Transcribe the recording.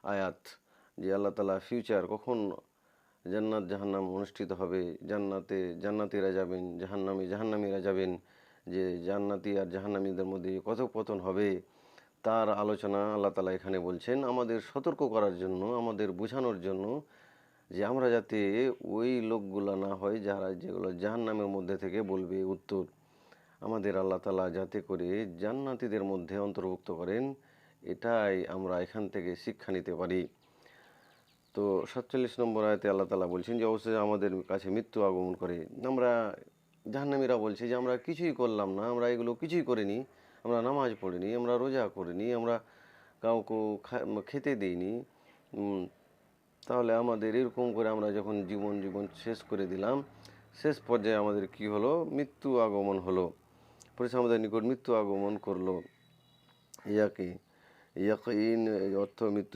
আয়াত, যে আল্লাহ তাআলা ফিউচার কখন জান্নাত জাহান্নাম অনুষ্ঠিত হবে, জান্নাতে জান্নাতীরা যাবেন, জাহান্নামে জাহান্নামীরা যাবেন, যে জান্নাতি আর জাহান্নামীদের মধ্যে কথোপকথন হবে, তার আলোচনা আল্লাহ তাআলা এখানে বলছেন আমাদের সতর্ক করার জন্য, আমাদের বোঝানোর জন্য, যে আমরা যাতে ওই লোকগুলা না হয় যারা যেগুলো জাহান্নামের মধ্যে থেকে বলবে উত্তর। আমাদের আল্লাহ তাআলা যাতে করে জান্নাতীদের মধ্যে অন্তর্ভুক্ত করেন, এটাই আমরা এখান থেকে শিক্ষা নিতে পারি। তো ৪৭ নম্বর আয়াতে আল্লাহ তাআলা বলছেন যে অবশ্যই আমাদের কাছে মৃত্যু আগমন করে। আমরা জাহান্নামীরা বলছে যে আমরা কিছুই করলাম না, আমরা এগুলো কিছুই করিনি, আমরা নামাজ পড়িনি, আমরা রোজা করিনি, আমরা কাউকে খেতে দিইনি। তাহলে আমাদের এরকম করে আমরা যখন জীবন শেষ করে দিলাম, শেষ পর্যায়ে আমাদের কি হলো? মৃত্যু আগমন হলো। পরিশেষে আমাদের নিকট মৃত্যু আগমন করলো। ইয়াকিন অর্থ মৃত্যু।